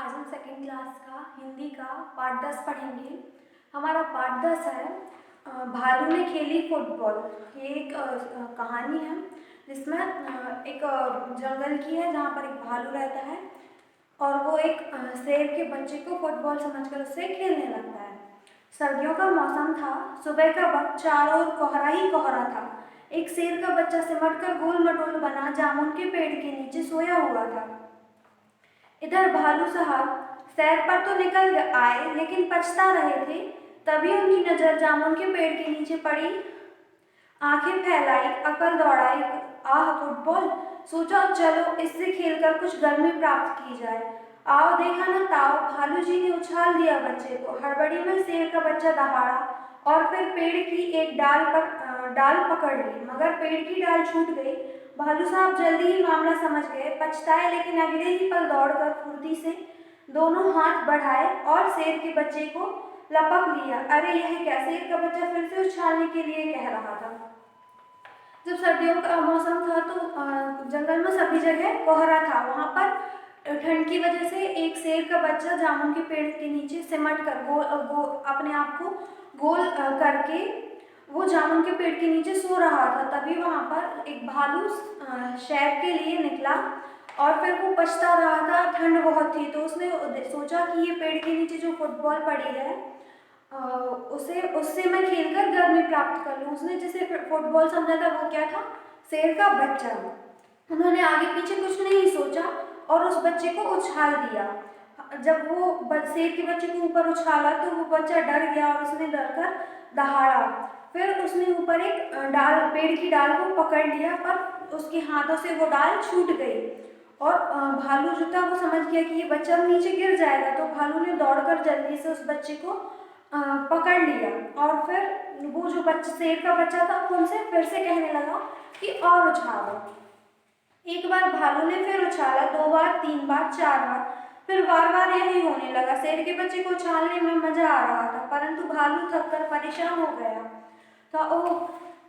आज हम second class का हिंदी का पाठ 10 पढ़ेंगे। हमारा पाठ 10 है भालू ने खेली फुटबॉल। ये एक कहानी है जिसमें एक जंगल की है जहाँ पर एक भालू रहता है और वो एक शेर के बच्चे को फुटबॉल समझकर उससे खेलने लगता है। सर्दियों का मौसम था। सुबह का वक्त चारों ओर कोहरा ही कोहरा था। एक शेर का बच्चा सिमटकर गोल मटोल बना जामुन के पेड़ के नीचे सोया हुआ था। इधर भालू साहब सैर पर तो निकल आए लेकिन पछता रहे थे। तभी उनकी नजर जामुन के पेड़ के नीचे पड़ी। आंखें फैलाई, अकल दौड़ाई, आह फुटबॉल, सोचा चलो इससे खेलकर कुछ गर्मी प्राप्त की जाए। आओ देखा न ताओ, भालू जी ने उछाल दिया बच्चे को। हड़बड़ी में शेर का बच्चा दहाड़ा और फिर पेड़ की एक डाल पकड़ ली, मगर पेड़ की डाल छूट गई। भालू साहब जल्दी ही मामला समझ गए, पछताए लेकिन अगले ही पल दौड़कर फुर्ती से दोनों हाथ बढ़ाए और शेर के बच्चे को लपक लिया। अरे यह क्या! शेर का बच्चा फिर से उछालने के लिए कह रहा था। जब सर्दियों का मौसम था तो जंगल में सभी जगह कोहरा था। वहाँ पर ठंड की वजह से एक शेर का बच्चा जामुन के पेड़ के नीचे सिमट कर अपने आप को गोल करके वो जामुन के पेड़ के नीचे सो रहा था। तभी वहाँ पर एक भालू शहर के लिए निकला और फिर वो पछता रहा था, ठंड बहुत थी तो उसने सोचा कि ये पेड़ के नीचे जो फुटबॉल पड़ी है उससे मैं खेलकर गर्मी प्राप्त कर लूँ। उसने जिसे फुटबॉल समझा था वो क्या था? शेर का बच्चा। उन्होंने आगे पीछे कुछ नहीं सोचा और उस बच्चे को उछाल दिया। जब वो शेर के बच्चे को ऊपर उछाला तो वो बच्चा डर गया और उसने डरकर दहाड़ा। फिर उसने ऊपर एक पेड़ की डाल को पकड़ लिया, पर उसके हाथों से वो डाल छूट गई और भालू जो था वो समझ गया कि ये बच्चा नीचे गिर जाएगा, तो भालू ने दौड़कर जल्दी से उस बच्चे को पकड़ लिया और फिर वो जो शेर का बच्चा था उनसे फिर से कहने लगा कि और उछालो। एक बार भालू ने फिर उछाला, 2 बार, 3 बार, 4 बार, फिर बार बार यही होने लगा। शेर के बच्चे को उछालने में मजा आ रहा था, परंतु भालू थककर परेशान हो गया था। ओह,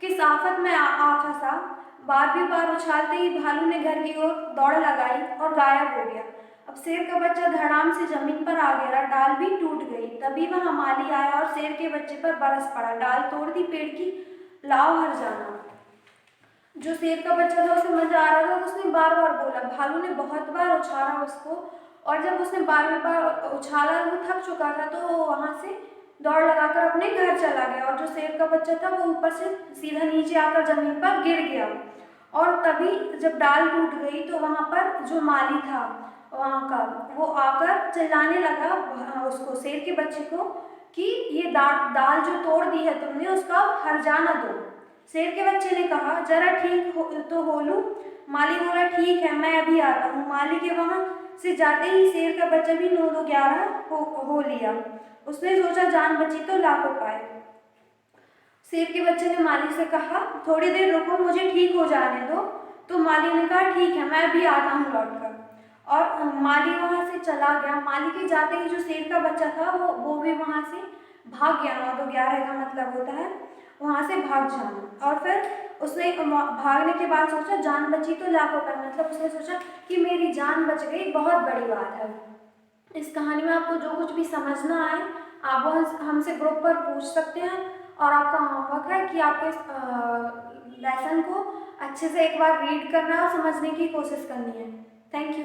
किस आफत में आ फंसा! बार उछालते ही भालू ने घर की ओर दौड़ लगाई और गायब हो गया। अब शेर का बच्चा धड़ाम से जमीन पर आ गिरा, डाल भी टूट गई। तभी वहां माली आया और शेर के बच्चे पर बरस पड़ा। डाल तोड़ दी पेड़ की, लाओ हर जाना। जो शेर का बच्चा था उसे मजा आ रहा था तो उसने बार बार बोला। भालू ने बहुत बार उछाला उसको और जब उसने बार बार उछाला वो थक चुका था तो वहां से दौड़ लगाकर अपने घर चला गया और जो शेर का बच्चा था वो ऊपर से सीधा नीचे आकर जमीन पर गिर गया। और तभी जब डाल टूट गई तो वहां पर जो माली था वहां का, वो आकर चिल्लाने लगा उसको, शेर के बच्चे को, कि ये दाल जो तोड़ दी है तुमने उसका हर्जाना दो। शेर के बच्चे ने कहा, जरा ठीक तो हो लूं। माली बोला, ठीक है मैं अभी आता हूँ। माली के वहां से जाते ही शेर का बच्चा भी 9 2 11 हो लिया। उसने सोचा जान बची तो लाखों पाए। शेर के बच्चे ने माली से कहा, थोड़ी देर रुको, मुझे ठीक हो जाने दो। तो माली ने कहा, ठीक है मैं भी आता हूँ लौटकर। और माली वहां से चला गया। माली के जाते ही जो शेर का बच्चा था वो भी वहां से भाग गया। 9 2 11 का मतलब होता है वहां से भाग जाना। और फिर उसने भागने के बाद सोचा जान बची तो लाखों पाए, मतलब उसने सोचा कि मेरी जान बच गई, बहुत बड़ी बात है। इस कहानी में आपको जो कुछ भी समझना आए आप वो हमसे ग्रुप पर पूछ सकते हैं और आपका होमवर्क है कि आपको इस लेसन को अच्छे से एक बार रीड करना और समझने की कोशिश करनी है। Thank you.